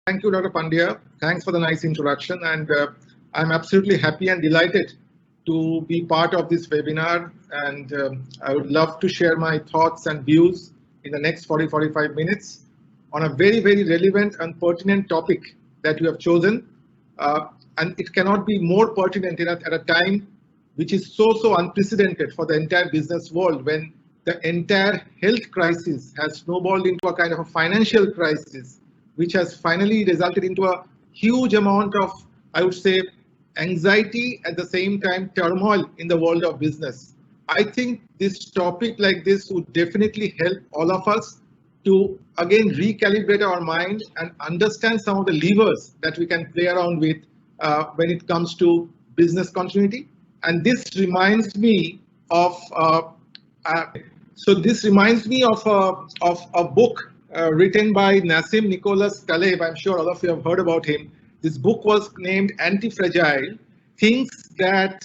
Thank you, Dr. Pandya. Thanks for the nice introduction. And I'm absolutely happy and delighted to be part of this webinar. And I would love to share my thoughts and views in the next 45 minutes on a very relevant and pertinent topic that you have chosen. And it cannot be more pertinent at a time which is so unprecedented for the entire business world, when the entire health crisis has snowballed into a kind of a financial crisis, which has finally resulted into a huge amount of, I would say, anxiety, at the same time turmoil in the world of business. I think this topic like this would definitely help all of us to again recalibrate our mind and understand some of the levers that we can play around with when it comes to business continuity. And this reminds me of a book written by Nassim Nicholas Taleb. I'm sure all of you have heard about him. This book was named Anti-Fragile: Things That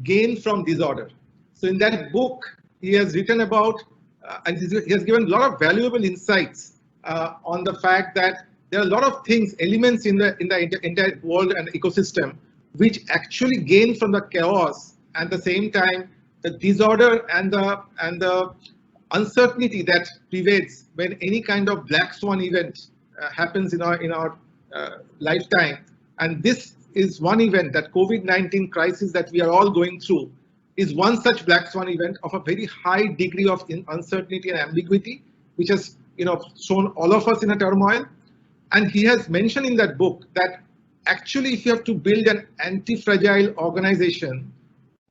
Gain from Disorder. So in that book, he has written about and he has given a lot of valuable insights on the fact that there are a lot of things, elements in the entire world and ecosystem, which actually gain from the chaos, and at the same time the disorder and the uncertainty that prevails when any kind of black swan event happens in our lifetime. And this is one event, that COVID-19 crisis that we are all going through is one such black swan event of a very high degree of uncertainty and ambiguity, which has thrown all of us in a turmoil. And he has mentioned in that book that actually, if you have to build an anti-fragile organization,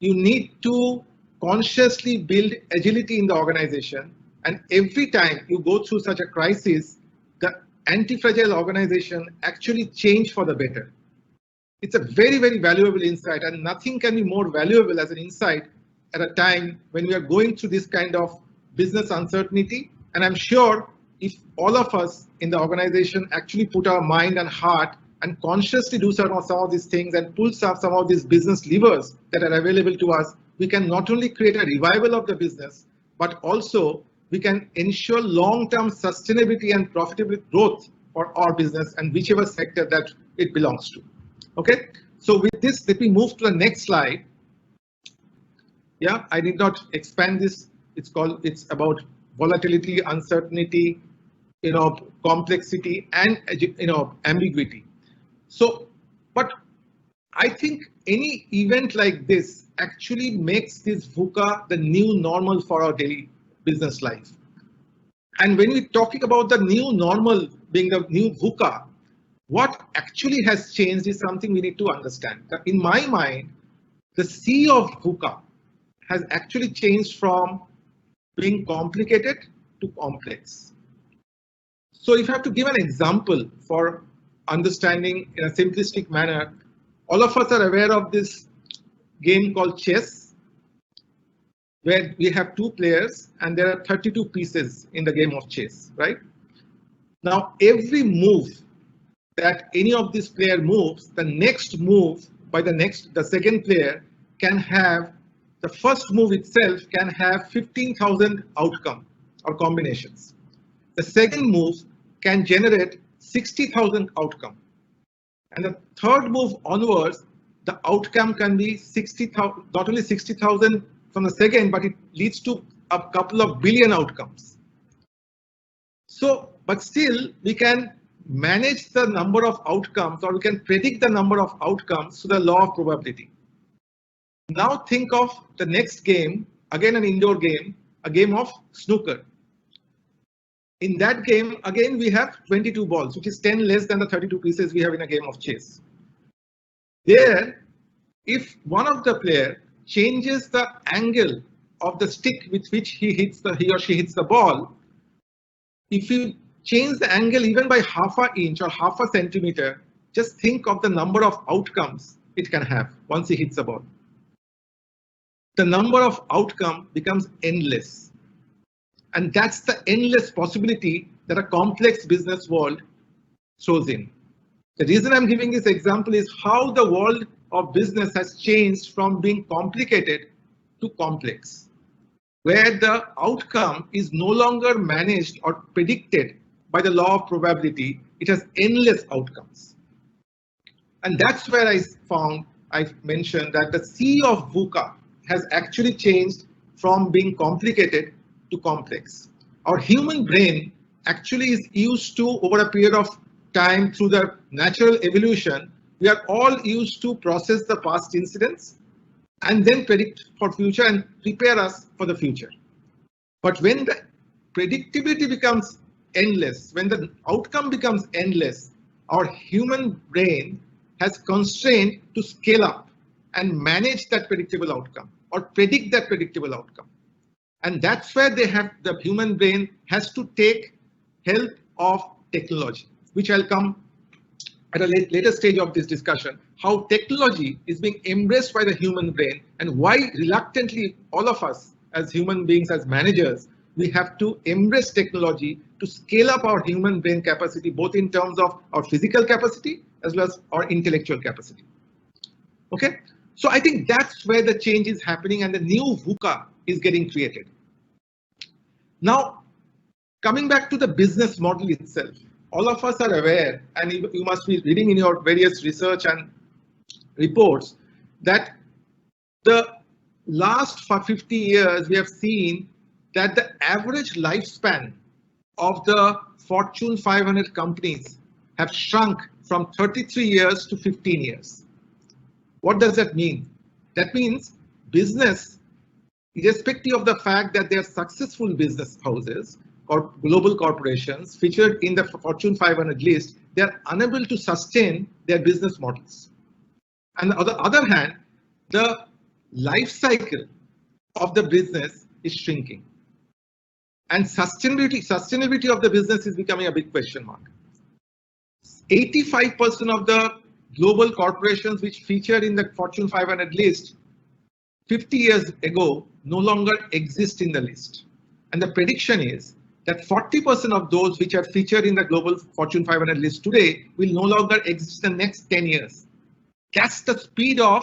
you need to consciously build agility in the organization. And every time you go through such a crisis, the anti-fragile organization actually change for the better. It's a very valuable insight, and nothing can be more valuable as an insight at a time when we are going through this kind of business uncertainty. And I'm sure if all of us in the organization actually put our mind and heart and consciously do some of these things and pull some of these business levers that are available to us, we can not only create a revival of the business, but also we can ensure long-term sustainability and profitable growth for our business and whichever sector that it belongs to. Okay, so with this, let me move to the next slide. Yeah, I did not expand this. It's about volatility, uncertainty, complexity, and ambiguity. So, but I think any event like this actually makes this VUCA the new normal for our daily business life. And when we're talking about the new normal being the new VUCA, what actually has changed is something we need to understand. In my mind, the C of VUCA has actually changed from being complicated to complex. So if I have to give an example for understanding in a simplistic manner, all of us are aware of this game called chess, where we have two players and there are 32 pieces in the game of chess, right? Now, every move that any of these player moves, the next move by the second player can have, the first move itself can have 15,000 outcome or combinations. The second move can generate 60,000 outcome. And the third move onwards, the outcome can be 60,000, not only 60,000 from the second, but it leads to a couple of billion outcomes. So, but still we can manage the number of outcomes, or we can predict the number of outcomes through the law of probability. Now think of the next game, again an indoor game, a game of snooker. In that game, again we have 22 balls, which is 10 less than the 32 pieces we have in a game of chess. There, if one of the player changes the angle of the stick with which he or she hits the ball, if you change the angle even by half an inch or half a centimeter, just think of the number of outcomes it can have once he hits the ball. The number of outcome becomes endless. And that's the endless possibility that a complex business world throws in. The reason I'm giving this example is how the world of business has changed from being complicated to complex, where the outcome is no longer managed or predicted by the law of probability, it has endless outcomes. And that's where I mentioned that the C of VUCA has actually changed from being complicated to complex. Our human brain actually is used to, over a period of time through the natural evolution, we are all used to process the past incidents and then predict for future and prepare us for the future. But when the predictability becomes endless, when the outcome becomes endless, our human brain has constrained to scale up and manage that predictable outcome or predict that predictable outcome. And that's where the human brain has to take help of technology, which I'll come at a later stage of this discussion, how technology is being embraced by the human brain and why reluctantly all of us as human beings, as managers, we have to embrace technology to scale up our human brain capacity, both in terms of our physical capacity as well as our intellectual capacity. Okay, so I think that's where the change is happening and the new VUCA is getting created. Now, coming back to the business model itself, all of us are aware, and you must be reading in your various research and reports, that the last 50 years we have seen that the average lifespan of the Fortune 500 companies have shrunk from 33 years to 15 years. What does that mean? That means business, irrespective of the fact that they are successful business houses or global corporations featured in the Fortune 500 list, they are unable to sustain their business models. And on the other hand, the life cycle of the business is shrinking. And sustainability of the business is becoming a big question mark. 85% of the global corporations which featured in the Fortune 500 list 50 years ago no longer exist in the list. And the prediction is that 40% of those which are featured in the global Fortune 500 list today will no longer exist in the next 10 years. That's the speed of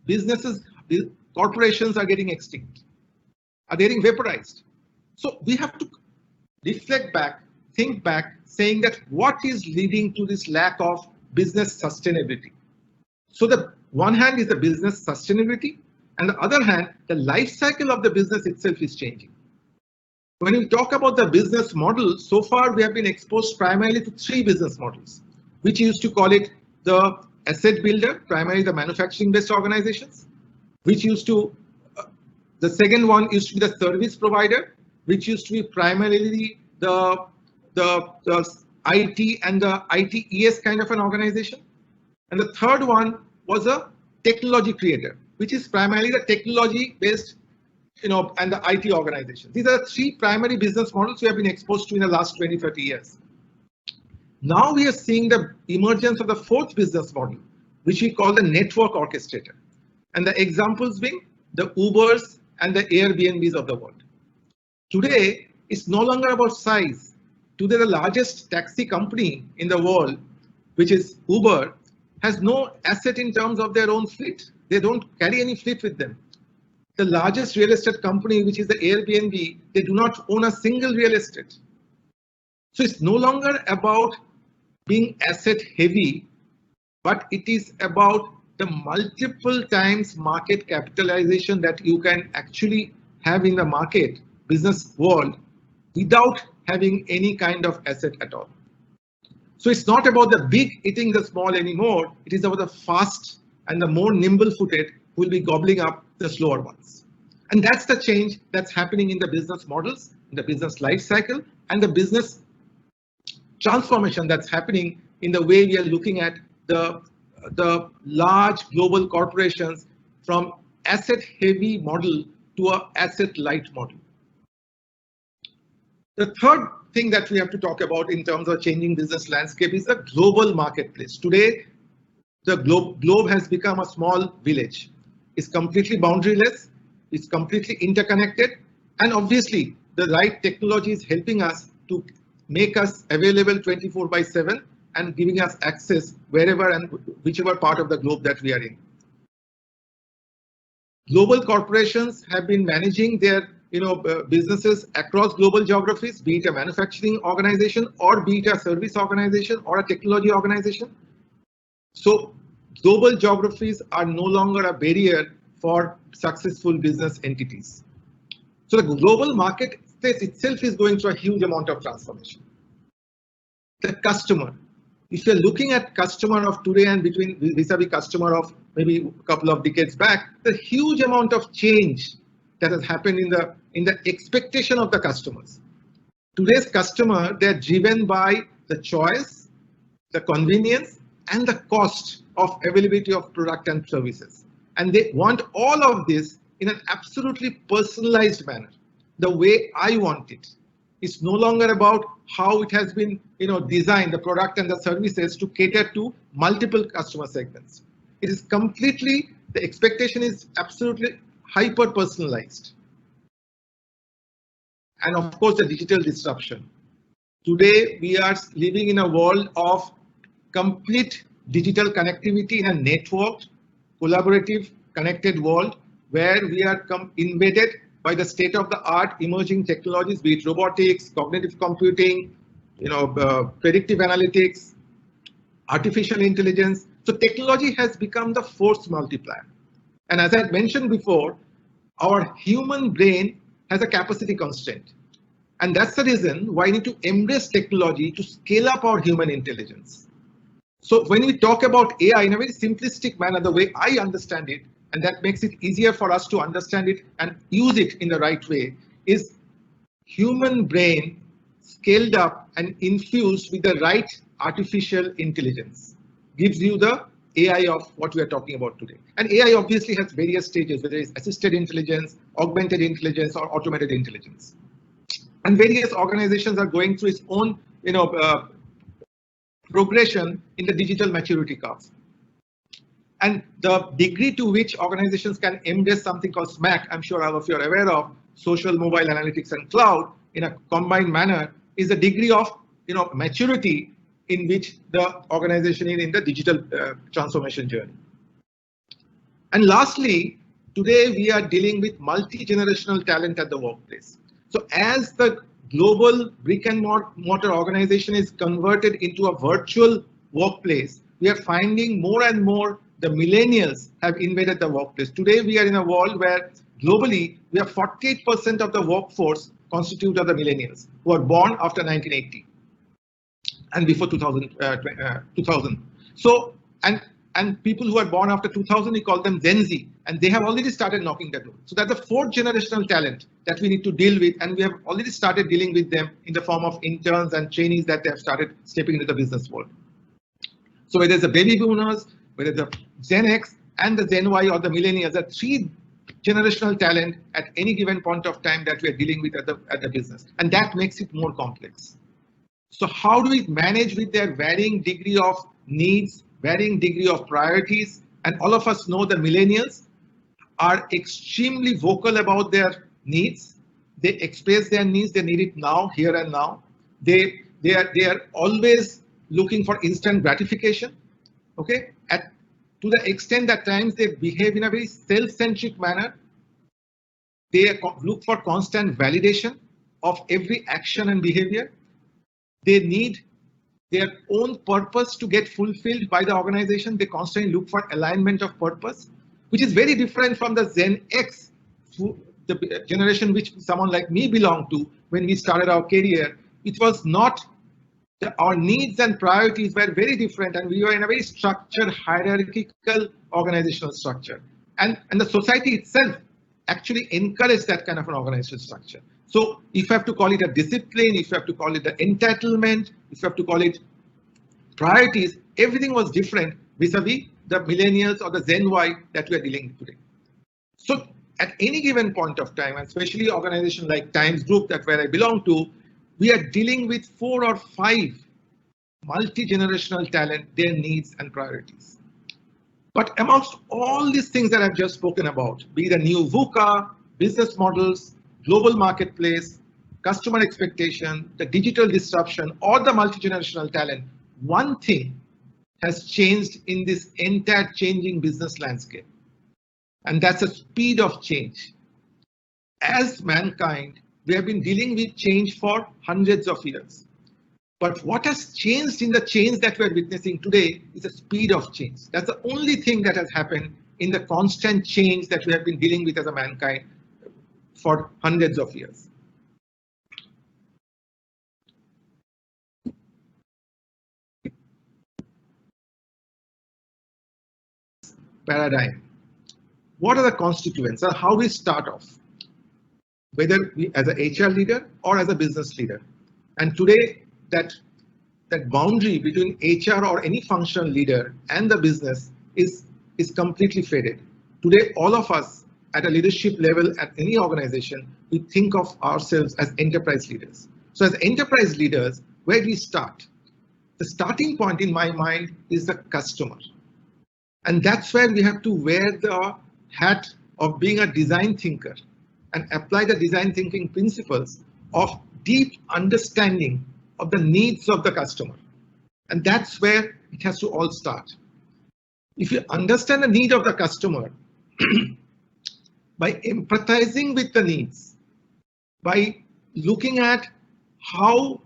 businesses, corporations are getting extinct, are getting vaporized. So we have to reflect back, think back, saying that what is leading to this lack of business sustainability. So the one hand is the business sustainability, and the other hand, the life cycle of the business itself is changing. When we talk about the business model, so far we have been exposed primarily to three business models, which used to call it the asset builder, primarily the manufacturing based organizations, which used to, the second one used to be the service provider, which used to be primarily the IT and the ITES kind of an organization. And the third one was a technology creator, which is primarily the technology based, and the IT organization. These are the three primary business models we have been exposed to in the last 20-30 years. Now we are seeing the emergence of the fourth business model, which we call the network orchestrator. And the examples being the Ubers and the Airbnbs of the world. Today, it's no longer about size. Today, the largest taxi company in the world, which is Uber, has no asset in terms of their own fleet. They don't carry any fleet with them. The largest real estate company, which is the Airbnb, they do not own a single real estate. So it's no longer about being asset heavy, but it is about the multiple times market capitalization that you can actually have in the market business world without having any kind of asset at all. So it's not about the big eating the small anymore. It is about the fast and the more nimble footed who will be gobbling up the slower ones. And that's the change that's happening in the business models, in the business life cycle, and the business transformation that's happening in the way we are looking at the large global corporations from asset heavy model to an asset light model. The third thing that we have to talk about in terms of changing business landscape is the global marketplace. Today, the globe has become a small village. It's completely boundaryless, it's completely interconnected, and obviously the right technology is helping us to make us available 24/7 and giving us access wherever and whichever part of the globe that we are in. Global corporations have been managing their businesses across global geographies, be it a manufacturing organization or be it a service organization or a technology organization. So global geographies are no longer a barrier for successful business entities. So the global market space itself is going through a huge amount of transformation. The customer, if you're looking at customer of today and between vis-a-vis customer of maybe a couple of decades back, the huge amount of change that has happened in the expectation of the customers. Today's customer, they're driven by the choice, the convenience, and the cost of availability of product and services. And they want all of this in an absolutely personalized manner, the way I want it. It's no longer about how it has been designed, the product and the services to cater to multiple customer segments. It is completely, the expectation is absolutely hyper personalized. And of course, the digital disruption. Today, we are living in a world of complete digital connectivity in a networked, collaborative, connected world where we are invaded by the state-of-the-art emerging technologies, be it robotics, cognitive computing, predictive analytics, artificial intelligence. So technology has become the force multiplier. And as I had mentioned before, our human brain has a capacity constraint. And that's the reason why we need to embrace technology to scale up our human intelligence. So when we talk about AI in a very simplistic manner, the way I understand it, and that makes it easier for us to understand it and use it in the right way, is human brain scaled up and infused with the right artificial intelligence gives you the AI of what we are talking about today. And AI obviously has various stages, whether it's assisted intelligence, augmented intelligence, or automated intelligence. And various organizations are going through its own progression in the digital maturity curve. And the degree to which organizations can embrace something called SMAC, I'm sure all of you are aware of, social, mobile, analytics, and cloud, in a combined manner, is the degree of maturity in which the organization is in the digital transformation journey. And lastly, today we are dealing with multi-generational talent at the workplace. So as the global brick and mortar organization is converted into a virtual workplace, we are finding more and more the millennials have invaded the workplace. Today we are in a world where globally we have 48% of the workforce constitute of the millennials who are born after 1980 and before 2000. So and people who are born after 2000, we call them Gen Z, and they have already started knocking the door. So that's the fourth generational talent that we need to deal with, and we have already started dealing with them in the form of interns and trainees that they have started stepping into the business world. So whether it's the baby boomers, whether the Gen X and the Gen Y or the millennials, are three generational talent at any given point of time that we are dealing with at the business, and that makes it more complex. So how do we manage with their varying degree of needs, varying degree of priorities? And all of us know the millennials are extremely vocal about their needs. They express their needs, they need it now, here and now. They are always looking for instant gratification. Okay, to the extent that times they behave in a very self-centric manner. They look for constant validation of every action and behavior. They need their own purpose to get fulfilled by the organization. They constantly look for alignment of purpose, which is very different from the Gen X, the generation which someone like me belonged to when we started our career. It was not, our needs and priorities were very different, and we were in a very structured, hierarchical organizational structure. And the society itself actually encouraged that kind of an organizational structure. So if you have to call it a discipline, if you have to call it the entitlement, if you have to call it priorities, everything was different vis-a-vis the millennials or the Gen Y that we are dealing with today. So at any given point of time, and especially organizations like Times Group, that where I belong to, we are dealing with 4 or 5 multi-generational talent, their needs and priorities. But amongst all these things that I've just spoken about, be the new VUCA, business models, global marketplace, customer expectation, the digital disruption, or the multi-generational talent, one thing has changed in this entire changing business landscape. And that's the speed of change. as mankind, we have been dealing with change for hundreds of years. But what has changed in the change that we are witnessing today is the speed of change. That's the only thing that has happened in the constant change that we have been dealing with as a mankind for hundreds of years. Paradigm. What are the constituents, or how we start off, whether we as an HR leader or as a business leader? And today, that boundary between HR or any functional leader and the business is completely faded. Today, all of us at a leadership level at any organization, we think of ourselves as enterprise leaders. So as enterprise leaders, where do we start? The starting point in my mind is the customer. And that's where we have to wear the hat of being a design thinker and apply the design thinking principles of deep understanding of the needs of the customer. And that's where it has to all start. If you understand the need of the customer, by empathizing with the needs, by looking at how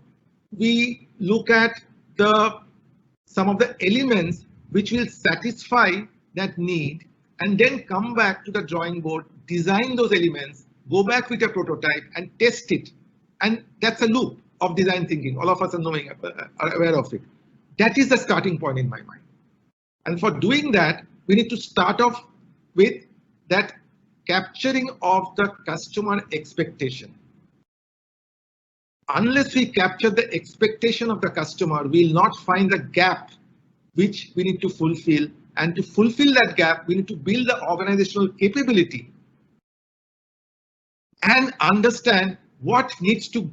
we look at some of the elements which will satisfy that need, and then come back to the drawing board, design those elements, go back with a prototype and test it. And that's a loop of design thinking. All of us are aware of it. That is the starting point in my mind. And for doing that, we need to start off with that capturing of the customer expectation. Unless we capture the expectation of the customer, we will not find the gap which we need to fulfill. And to fulfill that gap, we need to build the organizational capability and understand what needs to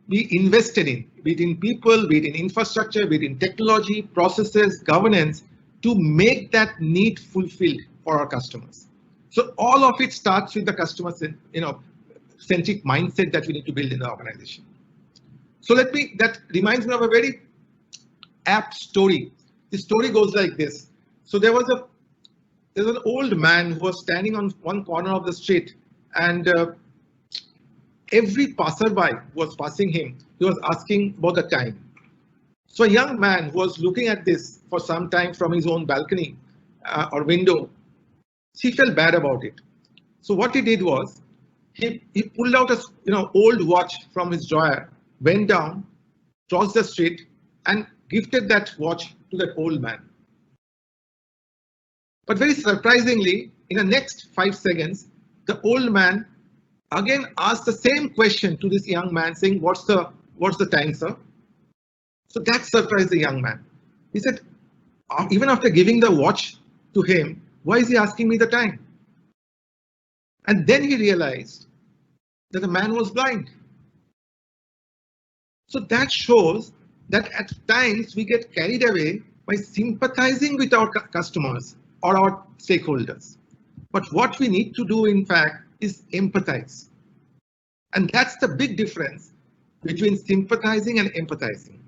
be invested in, be it in people, be it in infrastructure, be it in technology, processes, governance, to make that need fulfilled for our customers. So all of it starts with the customer centric mindset that we need to build in the organization. So that reminds me of a very apt story. The story goes like this. So there's an old man who was standing on one corner of the street, and every passerby who was passing him, he was asking about the time. So a young man who was looking at this for some time from his own balcony or window, he felt bad about it. So what he did was he pulled out a old watch from his drawer, went down, crossed the street, and gifted that watch to that old man. But very surprisingly, in the next 5 seconds, the old man again asked the same question to this young man, saying, what's the time, sir? So that surprised the young man. He said, even after giving the watch to him, why is he asking me the time? And then he realized that the man was blind. So that shows that at times we get carried away by sympathizing with our customers or our stakeholders. But what we need to do, in fact, is empathize. And that's the big difference between sympathizing and empathizing,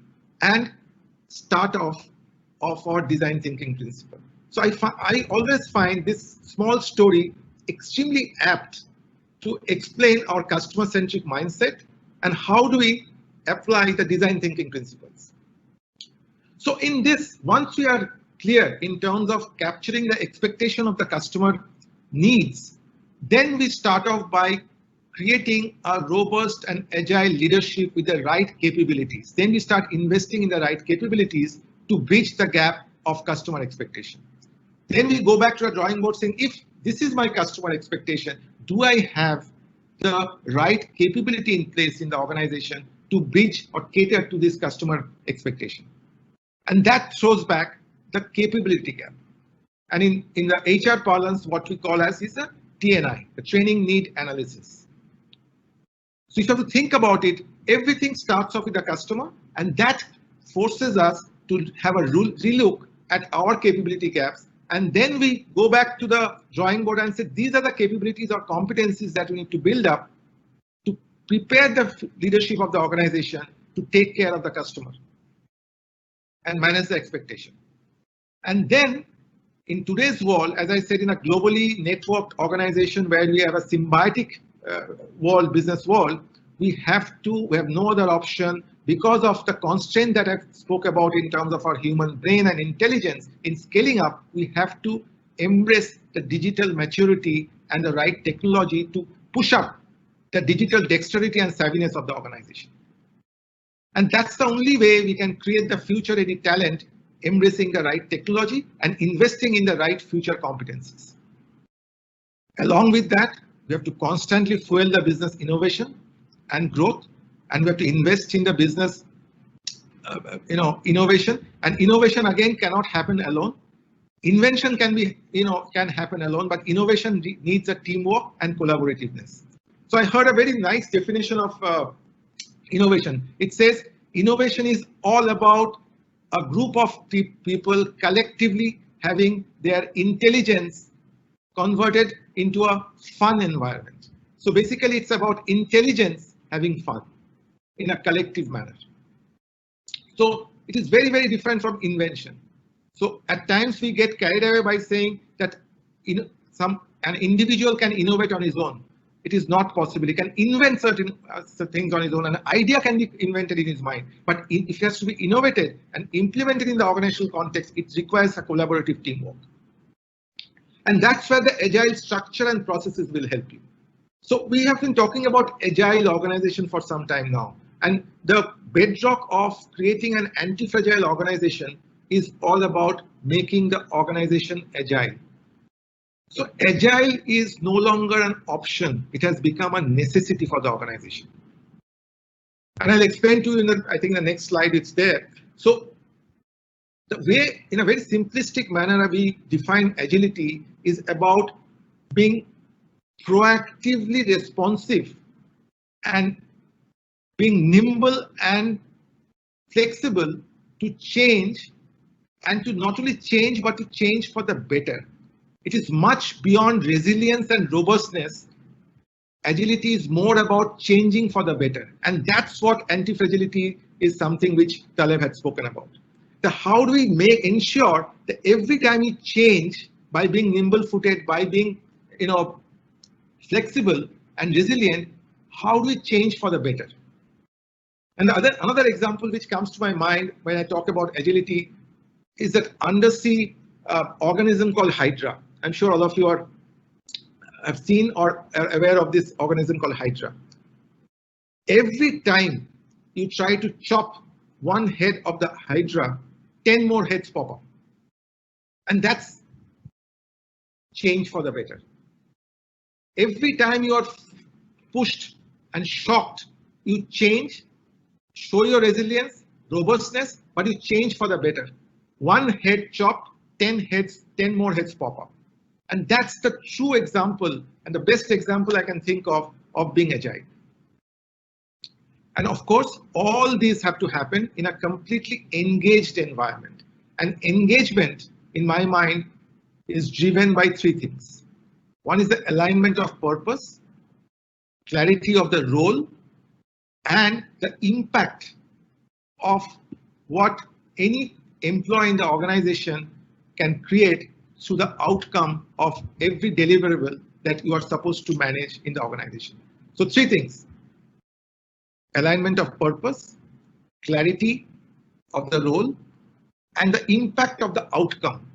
and start off of our design thinking principle. So I always find this small story extremely apt to explain our customer-centric mindset and how do we apply the design thinking principles. So in this, once we are clear in terms of capturing the expectation of the customer needs, then we start off by creating a robust and agile leadership with the right capabilities. Then we start investing in the right capabilities to bridge the gap of customer expectation. Then we go back to the drawing board saying, if this is my customer expectation, do I have the right capability in place in the organization to bridge or cater to this customer expectation? And that throws back the capability gap. And in the HR parlance, what we call as is a TNI, the training need analysis. So if you have to think about it, everything starts off with the customer, and that forces us to have a relook at our capability gaps. And then we go back to the drawing board and say, these are the capabilities or competencies that we need to build up to prepare the leadership of the organization to take care of the customer and manage the expectation. And then in today's world, as I said, in a globally networked organization where we have a symbiotic business world, we have no other option because of the constraint that I spoke about in terms of our human brain and intelligence in scaling up. We have to embrace the digital maturity and the right technology to push up the digital dexterity and savviness of the organization. And that's the only way we can create the future ready talent, embracing the right technology and investing in the right future competencies. Along with that, we have to constantly fuel the business innovation and growth, and we have to invest in the business innovation. And innovation again cannot happen alone. Invention can happen alone, but innovation needs a teamwork and collaborativeness. So I heard a very nice definition of innovation. It says innovation is all about a group of people collectively having their intelligence converted into a fun environment. So basically it's about intelligence having fun in a collective manner. So it is very, very different from invention. So at times we get carried away by saying that an individual can innovate on his own. It is not possible. He can invent certain things on his own. An idea can be invented in his mind, but if it has to be innovated and implemented in the organizational context, it requires a collaborative teamwork. And that's where the agile structure and processes will help you. So we have been talking about agile organization for some time now, and the bedrock of creating an anti-fragile organization is all about making the organization agile. So agile is no longer an option. It has become a necessity for the organization. And I'll explain to you I think the next slide it's there. So the way, in a very simplistic manner, we define agility is about being proactively responsive and being nimble and flexible to change, and to not only change but to change for the better. It is much beyond resilience and robustness. Agility is more about changing for the better, and that's what anti-fragility is, something which Taleb had spoken about. So how do we ensure that every time we change by being nimble-footed, by being flexible and resilient, how do we change for the better? And another example which comes to my mind when I talk about agility is that undersea organism called Hydra. I'm sure all of you have seen or are aware of this organism called Hydra. Every time you try to chop one head of the Hydra, 10 more heads pop up. And that's change for the better. Every time you are pushed and shocked, you change, show your resilience, robustness, but you change for the better. One head chopped, 10 more heads pop up. And that's the true example and the best example I can think of being agile. And of course, all these have to happen in a completely engaged environment. And engagement, in my mind, is driven by three things. One is the alignment of purpose, clarity of the role, and the impact of what any employee in the organization can create through the outcome of every deliverable that you are supposed to manage in the organization. So three things: alignment of purpose, clarity of the role, and the impact of the outcome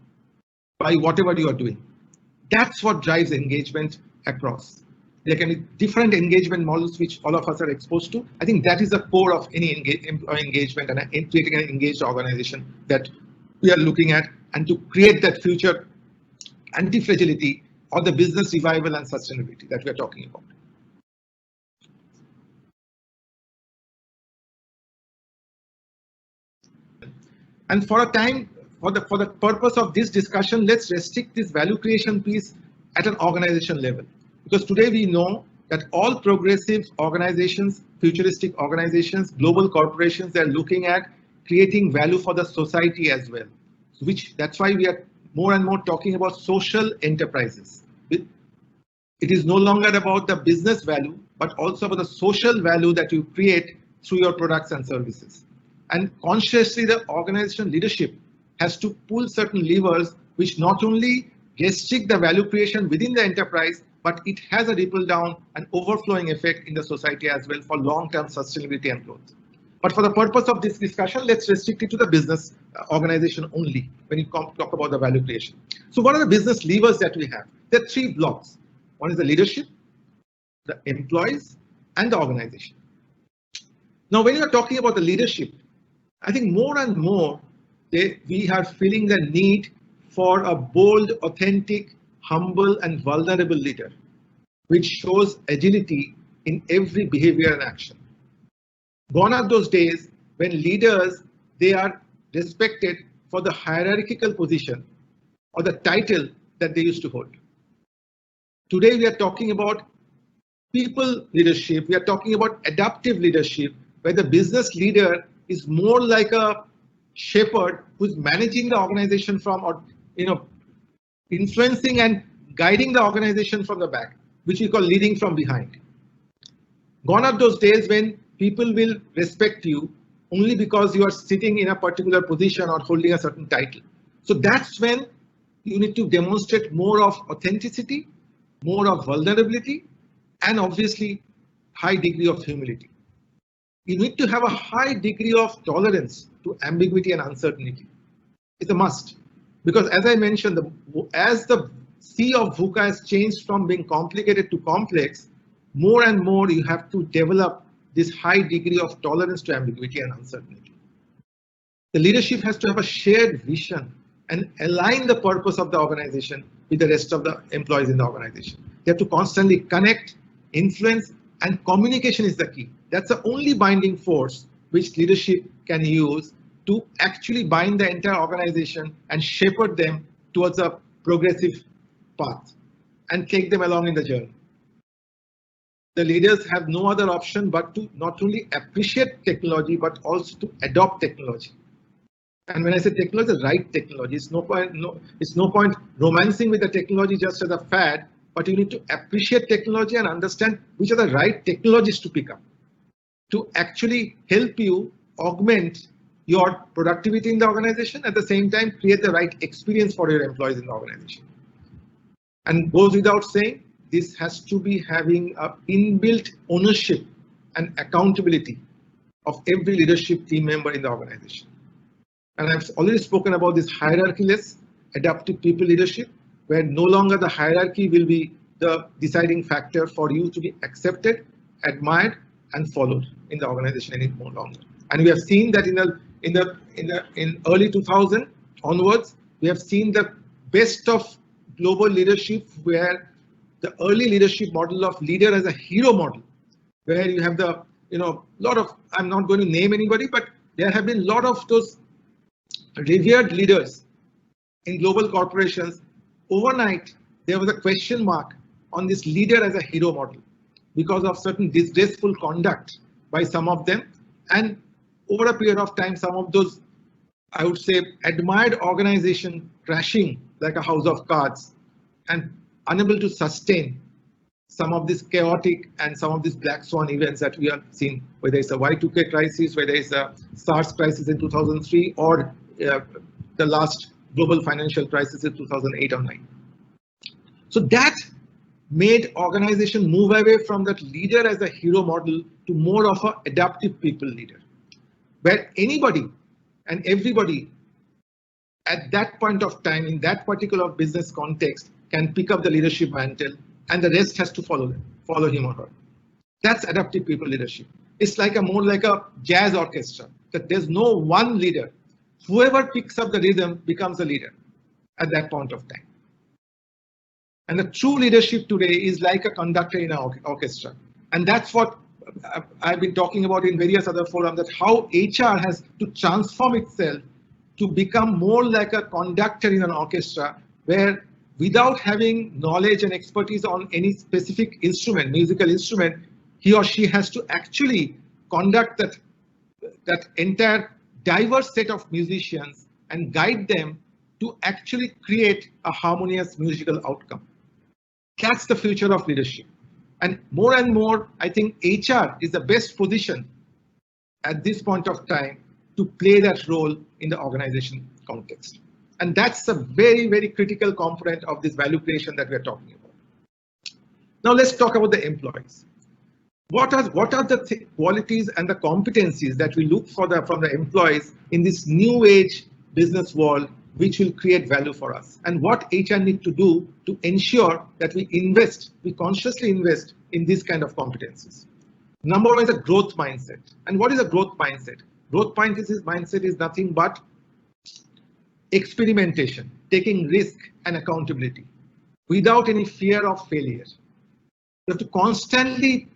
by whatever you are doing. That's what drives engagement across. There can be different engagement models which all of us are exposed to. I think that is the core of any engagement and creating an engaged organization that we are looking at, and to create that future anti-fragility or the business revival and sustainability that we are talking about. And for a time, for the purpose of this discussion, let's restrict this value creation piece at an organization level. Because today we know that all progressive organizations, futuristic organizations, global corporations, they're looking at creating value for the society as well. That's why we are more and more talking about social enterprises. It is no longer about the business value, but also about the social value that you create through your products and services. And consciously, the organizational leadership has to pull certain levers which not only restrict the value creation within the enterprise, but it has a ripple down and overflowing effect in the society as well for long-term sustainability and growth. But for the purpose of this discussion, let's restrict it to the business organization only when you talk about the value creation. So what are the business levers that we have? There are three blocks. One is the leadership, the employees, and the organization. Now, when you are talking about the leadership, I think more and more we are feeling the need for a bold, authentic, humble, and vulnerable leader, which shows agility in every behavior and action. Gone are those days when leaders, they are respected for the hierarchical position or the title that they used to hold. Today we are talking about people leadership, we are talking about adaptive leadership, where the business leader is more like a shepherd who's managing the organization from, or influencing and guiding the organization from the back, which we call leading from behind. Gone are those days when people will respect you only because you are sitting in a particular position or holding a certain title. So that's when you need to demonstrate more of authenticity, more of vulnerability, and obviously high degree of humility. You need to have a high degree of tolerance to ambiguity and uncertainty. It's a must, because as I mentioned, as the sea of VUCA has changed from being complicated to complex, more and more you have to develop this high degree of tolerance to ambiguity and uncertainty. The leadership has to have a shared vision and align the purpose of the organization with the rest of the employees in the organization. They have to constantly connect, influence, and communication is the key. That's the only binding force which leadership can use to actually bind the entire organization and shepherd them towards a progressive path and take them along in the journey. The leaders have no other option but to not only appreciate technology, but also to adopt technology. And when I say technology, the right technology, it's no point romancing with the technology just as a fad, but you need to appreciate technology and understand which are the right technologies to pick up to actually help you augment your productivity in the organization, at the same time create the right experience for your employees in the organization. And goes without saying, this has to be having an inbuilt ownership and accountability of every leadership team member in the organization. And I've already spoken about this hierarchy-less adaptive people leadership, where no longer the hierarchy will be the deciding factor for you to be accepted, admired, and followed in the organization any more longer. And we have seen that in early 2000 onwards, we have seen the best of global leadership, where the early leadership model of leader as a hero model, where you have the lot of, I'm not going to name anybody, but there have been a lot of those revered leaders in global corporations. Overnight, there was a question mark on this leader as a hero model because of certain disgraceful conduct by some of them. And over a period of time, some of those, I would say, admired organization crashing like a house of cards and unable to sustain some of this chaotic and some of these black swan events that we have seen, whether it's a Y2K crisis, whether it's a SARS crisis in 2003, or the last global financial crisis in 2008 or 9. So that made organization move away from that leader as a hero model to more of an adaptive people leader, where anybody and everybody at that point of time in that particular business context can pick up the leadership mantle, and the rest has to follow him or her. That's adaptive people leadership. It's like more like a jazz orchestra, that there's no one leader. Whoever picks up the rhythm becomes a leader at that point of time. And the true leadership today is like a conductor in an orchestra. And that's what I've been talking about in various other forums, that how HR has to transform itself to become more like a conductor in an orchestra, where without having knowledge and expertise on any specific instrument, musical instrument, he or she has to actually conduct that entire diverse set of musicians and guide them to actually create a harmonious musical outcome. That's the future of leadership. And more, I think HR is the best position at this point of time to play that role in the organization context. And that's a very, very critical component of this value creation that we're talking about. Now let's talk about the employees. What are the qualities and the competencies that we look for from the employees in this new age business world, which will create value for us? And what HR need to do to ensure that we consciously invest in this kind of competencies? Number one is a growth mindset. And what is a growth mindset? Growth mindset is nothing but experimentation, taking risk and accountability without any fear of failure. You have to constantly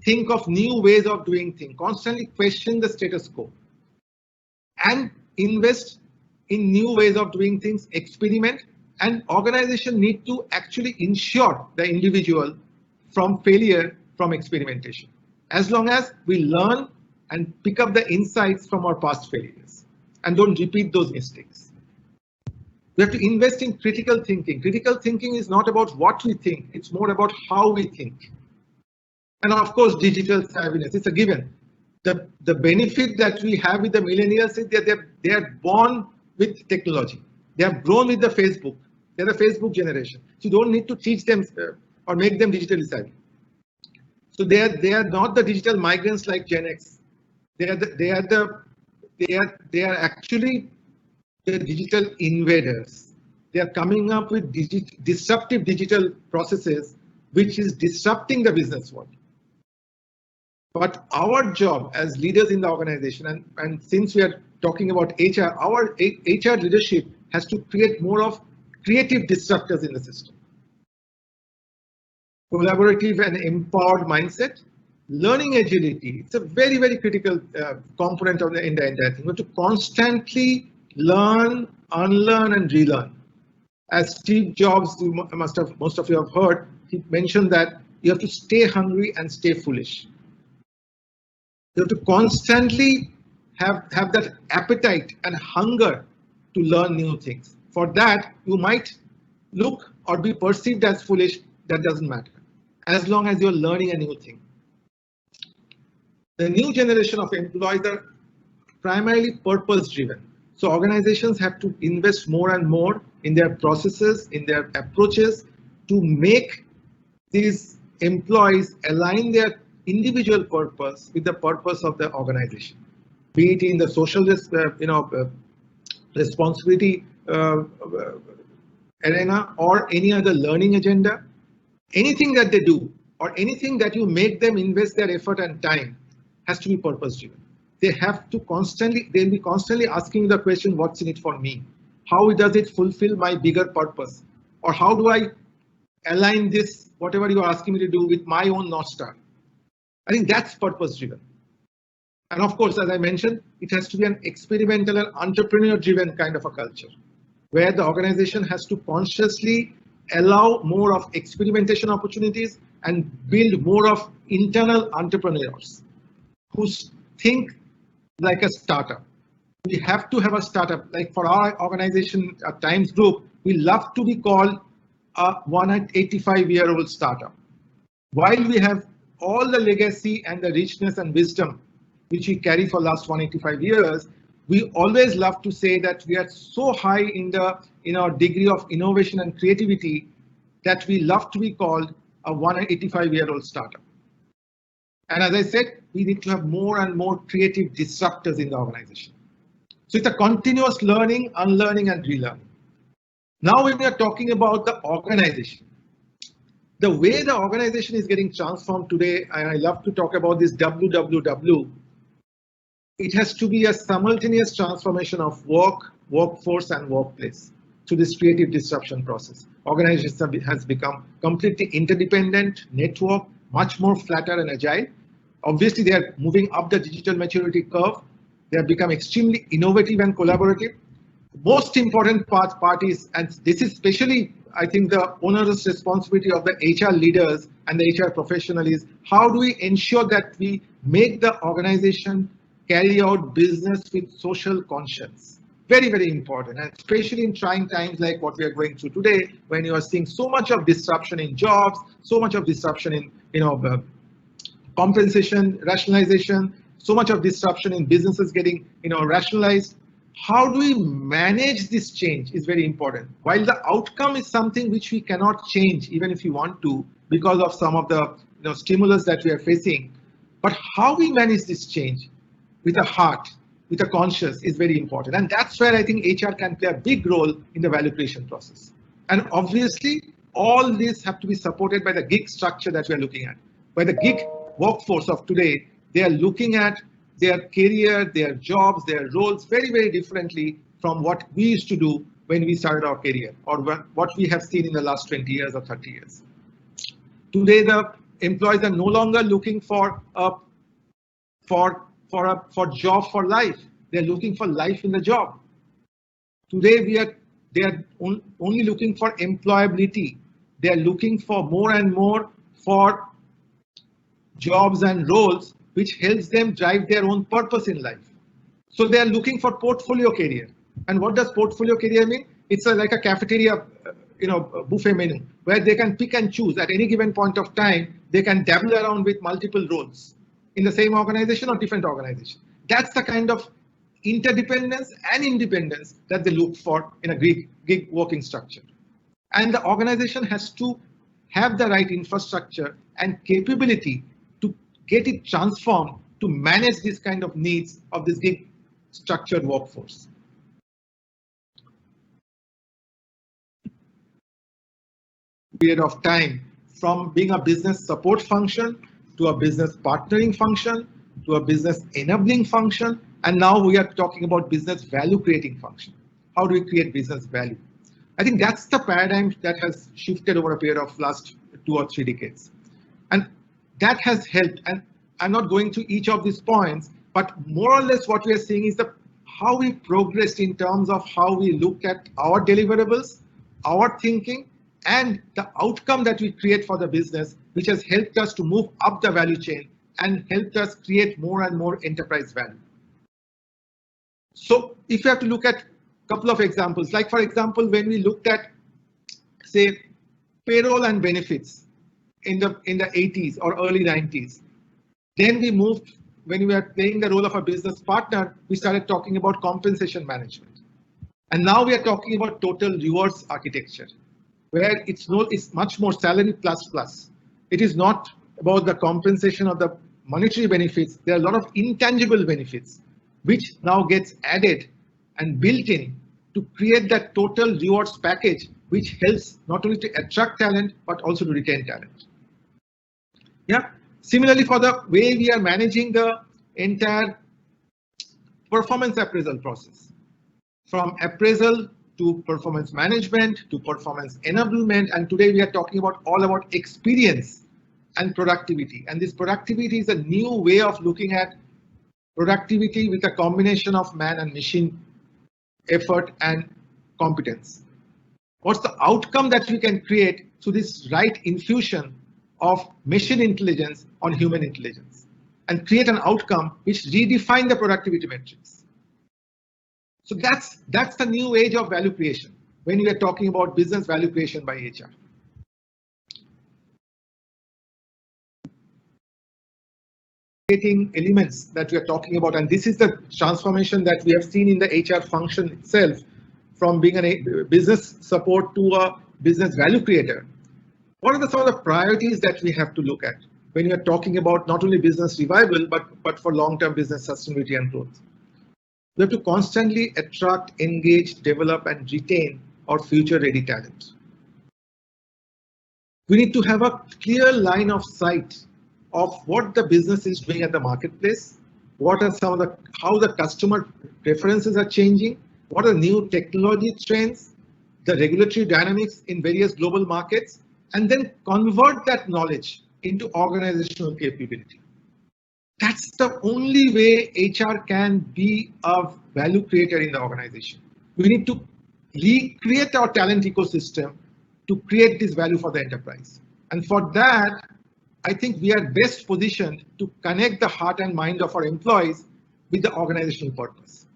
think of new ways of doing things, constantly question the status quo, and invest in new ways of doing things, experiment, and organization need to actually ensure the individual from failure from experimentation. As long as we learn and pick up the insights from our past failures and don't repeat those mistakes. We have to invest in critical thinking. Critical thinking is not about what we think, it's more about how we think. And of course, digital savviness, it's a given. The benefit that we have with the millennials is that they are born with technology. They have grown with the Facebook. They're the Facebook generation. So you don't need to teach them or make them digitally savvy. So they are not the digital migrants like Gen X. They are actually the digital invaders. They are coming up with disruptive digital processes, which is disrupting the business world. But our job as leaders in the organization, and since we are talking about HR, our HR leadership has to create more of creative disruptors in the system. Collaborative and empowered mindset, learning agility. It's a very, very critical component in the entire thing. We have to constantly learn, unlearn, and relearn. As Steve Jobs, most of you have heard, he mentioned that you have to stay hungry and stay foolish. You have to constantly have that appetite and hunger to learn new things. For that, you might look or be perceived as foolish, that doesn't matter, as long as you're learning a new thing. The new generation of employees are primarily purpose-driven. So organizations have to invest more and more in their processes, in their approaches to make these employees align their individual purpose with the purpose of the organization, be it in the social responsibility arena or any other learning agenda. Anything that they do or anything that you make them invest their effort and time has to be purpose driven. They'll be constantly asking the question, what's in it for me? How does it fulfill my bigger purpose? Or how do I align this, whatever you are asking me to do, with my own North Star? I think that's purpose driven. And of course, as I mentioned, it has to be an experimental and entrepreneur driven kind of a culture, where the organization has to consciously allow more of experimentation opportunities and build more of internal entrepreneurs who think like a startup. We have to have a startup. Like for our organization, Times Group, we love to be called a 185-year-old startup. While we have all the legacy and the richness and wisdom which we carry for last 185 years, we always love to say that we are so high in our degree of innovation and creativity that we love to be called a 185-year-old startup. And as I said, we need to have more and more creative disruptors in the organization. So it's a continuous learning, unlearning, and relearning. Now when we are talking about the organization, the way the organization is getting transformed today, and I love to talk about this WWW, it has to be a simultaneous transformation of work, workforce, and workplace through this creative disruption process. Organizations has become completely interdependent, network, much more flatter and agile. Obviously, they are moving up the digital maturity curve. They have become extremely innovative and collaborative. Most important part is, and this is especially, I think, the onerous responsibility of the HR leaders and the HR professional is, how do we ensure that we make the organization carry out business with social conscience? Very, very important, and especially in trying times like what we are going through today, when you are seeing so much of disruption in jobs, so much of disruption in compensation, rationalization, so much of disruption in businesses getting rationalized. How do we manage this change is very important. While the outcome is something which we cannot change, even if you want to, because of some of the stimulus that we are facing. But how we manage this change with a heart, with a conscience is very important. And that's where I think HR can play a big role in the value creation process. And obviously, all this have to be supported by the gig structure that we are looking at. By the gig workforce of today, they are looking at their career, their jobs, their roles very, very differently from what we used to do when we started our career, or what we have seen in the last 20 years or 30 years. Today, the employees are no longer looking for job for life. They're looking for life in the job. Today, they are only looking for employability. They are looking for more and more for jobs and roles which helps them drive their own purpose in life. So they are looking for portfolio career. And what does portfolio career mean? It's like a cafeteria, buffet menu where they can pick and choose at any given point of time. They can dabble around with multiple roles in the same organization or different organization. That's the kind of interdependence and independence that they look for in a gig working structure. And the organization has to have the right infrastructure and capability to get it transformed to manage this kind of needs of this gig structured workforce. Period of time from being a business support function to a business partnering function to a business enabling function, and now we are talking about business value creating function. How do we create business value? I think that's the paradigm that has shifted over a period of last 2 or 3 decades. And that has helped, and I'm not going to each of these points, but more or less what we are seeing is how we progressed in terms of how we look at our deliverables, our thinking, and the outcome that we create for the business, which has helped us to move up the value chain and helped us create more and more enterprise value. So if you have to look at a couple of examples, like for example, when we looked at, say, payroll and benefits in the 80s or early 90s, then we moved, when we were playing the role of a business partner, we started talking about compensation management. And now we are talking about total rewards architecture, where it's much more salary plus. It is not about the compensation of the monetary benefits. There are a lot of intangible benefits which now gets added and built in to create that total rewards package, which helps not only to attract talent, but also to retain talent. Yeah. Similarly, for the way we are managing the entire performance appraisal process, from appraisal to performance management to performance enablement, and today we are talking all about experience and productivity. And this productivity is a new way of looking at productivity with a combination of man and machine effort and competence. What's the outcome that we can create through this right infusion of machine intelligence on human intelligence, and create an outcome which redefine the productivity metrics. So that's the new age of value creation when we are talking about business value creation by HR. Elements that we are talking about, and this is the transformation that we have seen in the HR function itself, from being a business support to a business value creator. What are some of the priorities that we have to look at when we are talking about not only business revival, but for long-term business sustainability and growth? We have to constantly attract, engage, develop, and retain our future-ready talent. We need to have a clear line of sight of what the business is doing at the marketplace, what are how the customer preferences are changing, what are new technology trends, the regulatory dynamics in various global markets, and then convert that knowledge into organizational capability. That's the only way HR can be a value creator in the organization. We need to recreate our talent ecosystem to create this value for the enterprise. And for that, I think we are best positioned to connect the heart and mind of our employees with the organizational purpose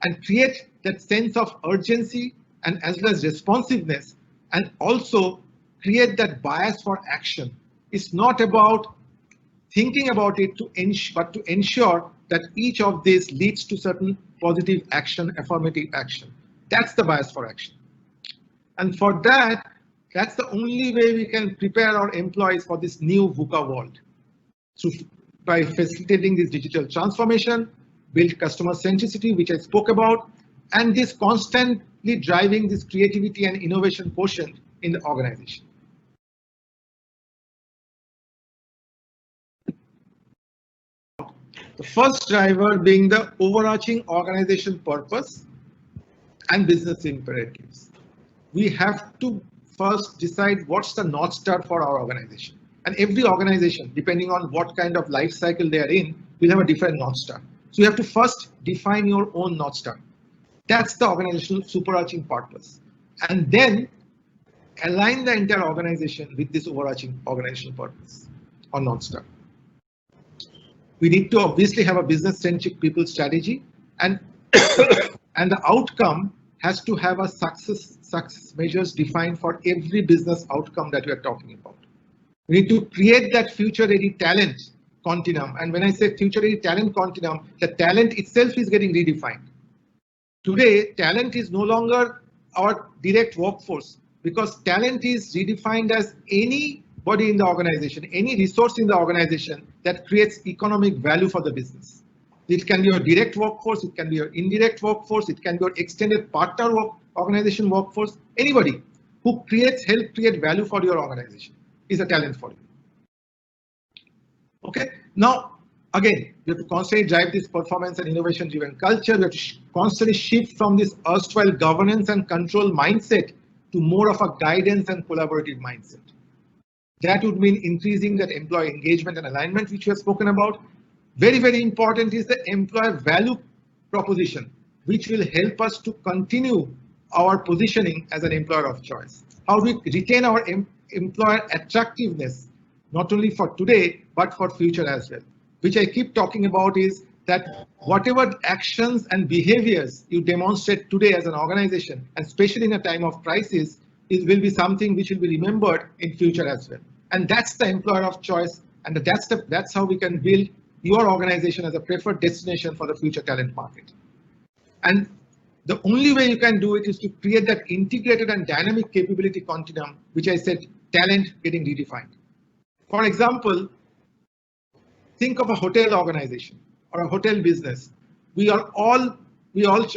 and create that sense of urgency and as well as responsiveness, and also create that bias for action. It's not about thinking about it but to ensure that each of these leads to certain positive action, affirmative action. That's the bias for action. And for that, That's the only way we can prepare our employees for this new VUCA world. By facilitating this digital transformation, build customer centricity, which I spoke about, and this constantly driving this creativity and innovation quotient in the organization. The first driver being the overarching organization purpose and business imperatives. We have to first decide what's the North Star for our organization. And every organization, depending on what kind of life cycle they are in, will have a different North Star. So you have to first define your own North Star. That's the organizational superarching purpose. And then align the entire organization with this overarching organizational purpose or North Star. We need to obviously have a business-centric people strategy, and and the outcome has to have a success measures defined for every business outcome that we are talking about. We need to create that future-ready talent continuum, and when I say future-ready talent continuum, the talent itself is getting redefined. Today, talent is no longer our direct workforce because talent is redefined as anybody in the organization, any resource in the organization that creates economic value for the business. It can be your direct workforce, it can be your indirect workforce, it can be your extended partner organization workforce. Anybody who help create value for your organization is a talent for you. Okay, now again, we have to constantly drive this performance and innovation driven culture. We have to constantly shift from this erstwhile governance and control mindset to more of a guidance and collaborative mindset. That would mean increasing that employee engagement and alignment, which we have spoken about. Very, very important is the employer value proposition, which will help us to continue our positioning as an employer of choice. How do we retain our employer attractiveness, not only for today, but for future as well, which I keep talking about is that whatever actions and behaviors you demonstrate today as an organization, and especially in a time of crisis, will be something which will be remembered in future as well. And that's the employer of choice, and that's how we can build your organization as a preferred destination for the future talent market. And the only way you can do it is to create that integrated and dynamic capability continuum, which I said talent getting redefined. For example, think of a hotel organization or a hotel business. We all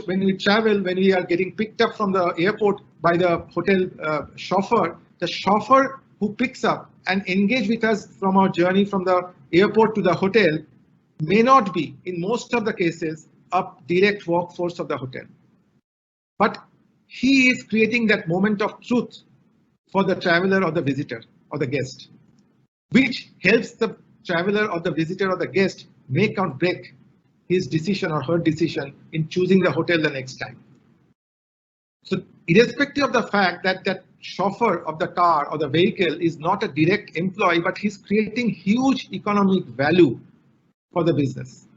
when we travel, when we are getting picked up from the airport by the hotel chauffeur, the chauffeur who picks up and engage with us from our journey from the airport to the hotel may not be, in most of the cases, a direct workforce of the hotel. But he is creating that moment of truth for the traveler or the visitor or the guest, which helps the traveler or the visitor or the guest make or break his decision or her decision in choosing the hotel the next time. So irrespective of the fact that that chauffeur of the car or the vehicle is not a direct employee, but he's creating huge economic value for the business.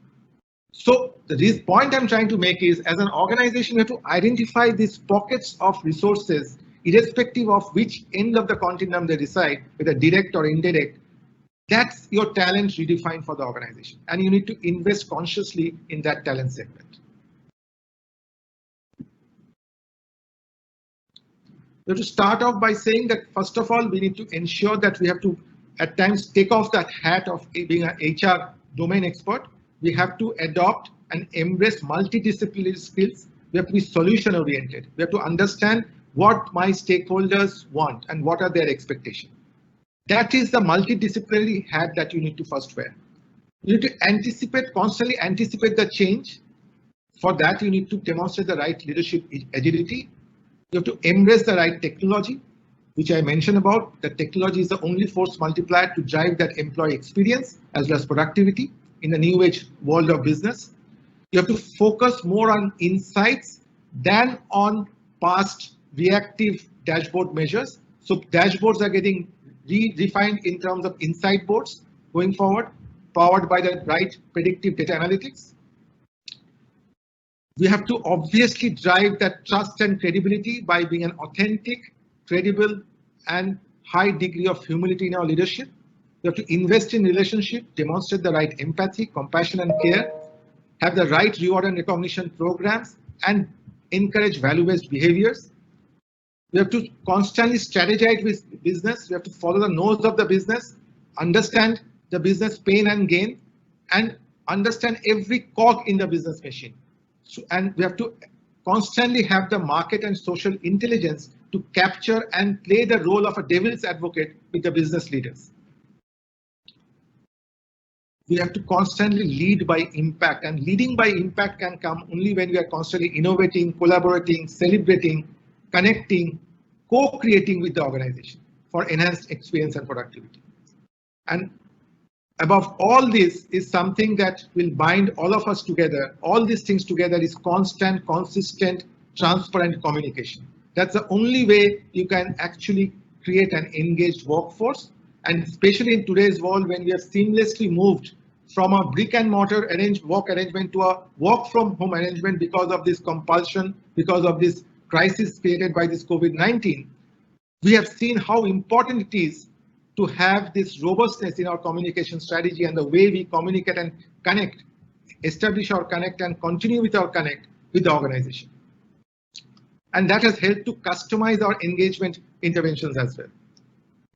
So the point I'm trying to make is, as an organization, we have to identify these pockets of resources, irrespective of which end of the continuum they reside, whether direct or indirect. That's your talent redefined for the organization, and you need to invest consciously in that talent segment. We have to start off by saying that, first of all, we need to ensure that we have to at times take off that hat of being an HR domain expert. We have to adopt and embrace multidisciplinary skills. We have to be solution oriented. We have to understand what my stakeholders want and what are their expectations. That is the multidisciplinary hat that you need to first wear. You need to constantly anticipate the change. For that, you need to demonstrate the right leadership agility. You have to embrace the right technology, which I mentioned about. The technology is the only force multiplier to drive that employee experience as well as productivity in the new age world of business. You have to focus more on insights than on past reactive dashboard measures. So dashboards are getting redefined in terms of insight boards going forward, powered by the right predictive data analytics. We have to obviously drive that trust and credibility by being an authentic, credible, and high degree of humility in our leadership. We have to invest in relationship, demonstrate the right empathy, compassion, and care, have the right reward and recognition programs, and encourage value-based behaviors. We have to constantly strategize with business. We have to follow the nose of the business, understand the business pain and gain, and understand every cog in the business machine. So, and we have to constantly have the market and social intelligence to capture and play the role of a devil's advocate with the business leaders. We have to constantly lead by impact, and leading by impact can come only when we are constantly innovating, collaborating, celebrating, connecting, co-creating with the organization for enhanced experience and productivity. And above all this is something that will bind all of us together. All these things together is constant, consistent, transparent communication. That's the only way you can actually create an engaged workforce. And especially in today's world, when we have seamlessly moved from a brick and mortar work arrangement to a work from home arrangement because of this compulsion, because of this crisis created by this COVID-19, we have seen how important it is to have this robustness in our communication strategy and the way we communicate and connect, establish our connect and continue with our connect with the organization. And that has helped to customize our engagement interventions as well.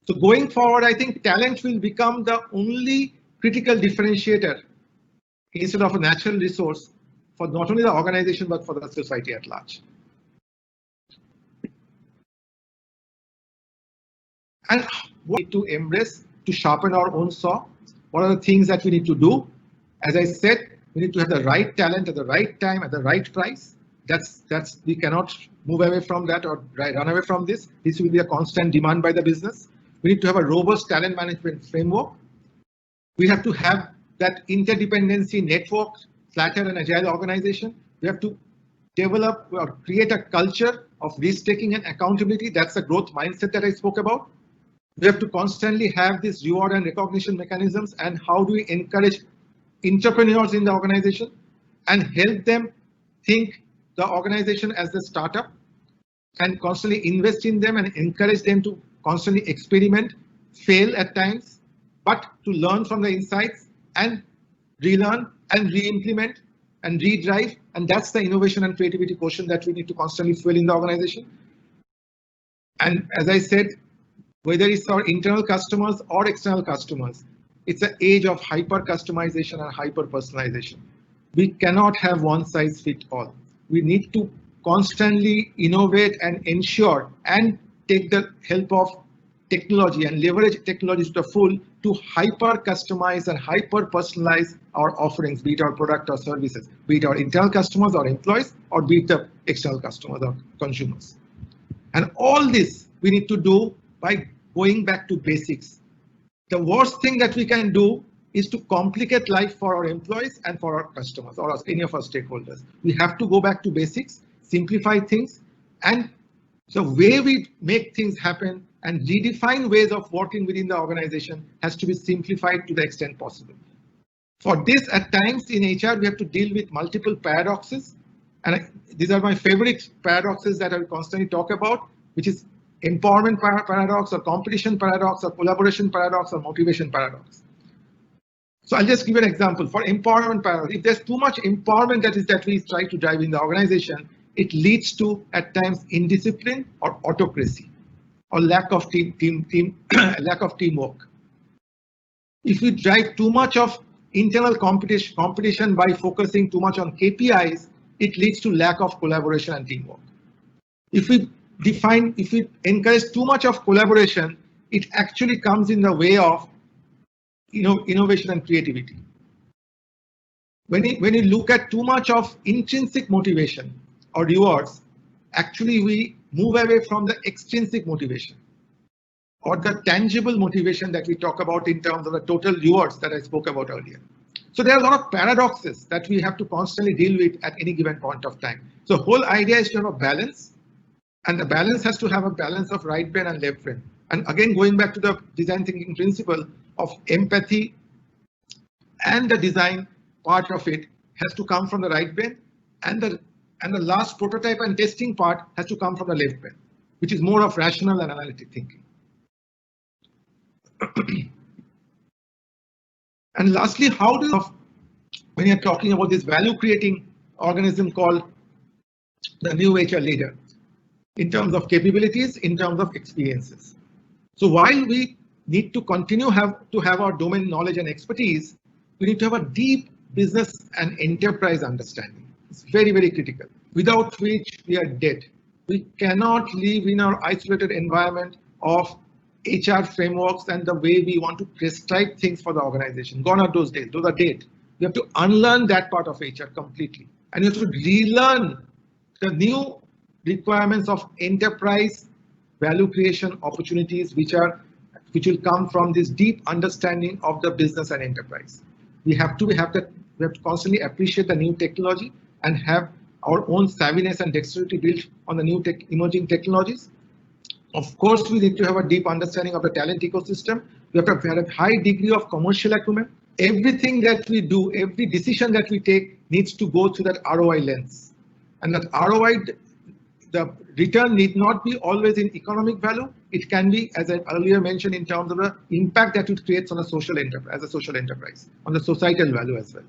So going forward, I think talent will become the only critical differentiator instead of a natural resource for not only the organization, but for the society at large. And what we need to embrace to sharpen our own saw? What are the things that we need to do? As I said, we need to have the right talent at the right time at the right price. We cannot move away from that or run away from this. This will be a constant demand by the business. We need to have a robust talent management framework. We have to have that interdependency network, flatter and agile organization. We have to develop or create a culture of risk-taking and accountability. That's the growth mindset that I spoke about. We have to constantly have these reward and recognition mechanisms, and how do we encourage entrepreneurs in the organization and help them think the organization as a startup and constantly invest in them and encourage them to constantly experiment, fail at times, but to learn from the insights and relearn and re-implement and redrive. And that's the innovation and creativity quotient that we need to constantly fuel in the organization. And as I said, whether it's our internal customers or external customers, it's an age of hyper customization and hyper personalization. We cannot have one size fit all. We need to constantly innovate and ensure and take the help of technology and leverage technology to the full to hyper customize and hyper personalize our offerings, be it our product or services, be it our internal customers or employees, or be it the external customers or consumers. And all this we need to do by going back to basics. The worst thing that we can do is to complicate life for our employees and for our customers or any of our stakeholders. We have to go back to basics, simplify things, and the way we make things happen and redefine ways of working within the organization has to be simplified to the extent possible. For this, at times in HR, we have to deal with multiple paradoxes. And these are my favorite paradoxes that I will constantly talk about, which is empowerment paradox or competition paradox or collaboration paradox or motivation paradox. So I'll just give an example. For empowerment paradox, if there's too much empowerment that we try to drive in the organization, it leads to at times indiscipline or autocracy or lack of lack of teamwork. If we drive too much of internal competition by focusing too much on KPIs, it leads to lack of collaboration and teamwork. If we encourage too much of collaboration, it actually comes in the way of innovation and creativity. When you look at too much of intrinsic motivation or rewards, actually we move away from the extrinsic motivation or the tangible motivation that we talk about in terms of the total rewards that I spoke about earlier. So there are a lot of paradoxes that we have to constantly deal with at any given point of time. So the whole idea is to have a balance, and the balance has to have a balance of right brain and left brain. And again, going back to the design thinking principle of empathy and the design part of it has to come from the right brain, and the last prototype and testing part has to come from the left brain, which is more of rational and analytic thinking. And lastly, when you're talking about this value creating organism called the new HR leader, in terms of capabilities, in terms of experiences. So while we need to continue to have our domain knowledge and expertise, we need to have a deep business and enterprise understanding. It's very, very critical, without which we are dead. We cannot live in our isolated environment of HR frameworks and the way we want to prescribe things for the organization. Gone are those days, those are dead. We have to unlearn that part of HR completely. And you have to relearn the new requirements of enterprise value creation opportunities, which will come from this deep understanding of the business and enterprise. We have to constantly appreciate the new technology and have our own savviness and dexterity built on the new emerging technologies. Of course, we need to have a deep understanding of the talent ecosystem. We have to have a high degree of commercial acumen. Everything that we do, every decision that we take needs to go through that ROI lens. And that ROI, the return need not be always in economic value. It can be, as I earlier mentioned, in terms of the impact that it creates on a social enterprise, as a social enterprise, on the societal value as well.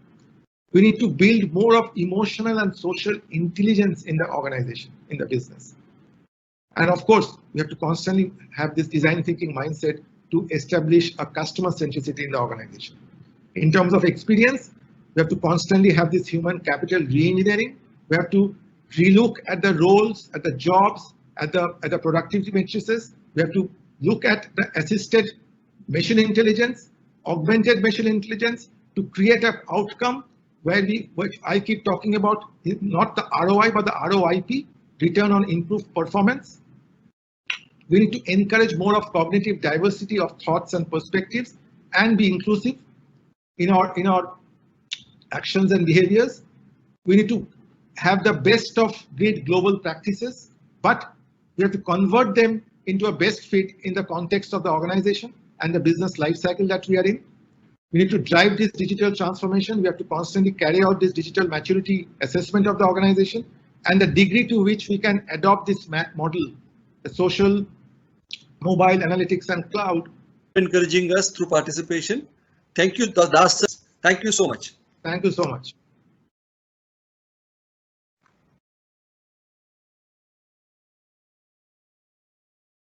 We need to build more of emotional and social intelligence in the organization, in the business. And of course, we have to constantly have this design thinking mindset to establish a customer centricity in the organization. In terms of experience, we have to constantly have this human capital re-engineering. We have to relook at the roles, at the jobs, at the productivity matrices. We have to look at the assisted machine intelligence, augmented machine intelligence to create an outcome where I keep talking about not the ROI, but the ROIP, return on improved performance. We need to encourage more of cognitive diversity of thoughts and perspectives and be inclusive in our actions and behaviors. We need to have the best of breed global practices, but we have to convert them into a best fit in the context of the organization and the business life cycle that we are in. We need to drive this digital transformation. We have to constantly carry out this digital maturity assessment of the organization and the degree to which we can adopt this model, the social, mobile, analytics and cloud. Encouraging us through participation. Thank you, Das. Thank you so much. Thank you so much.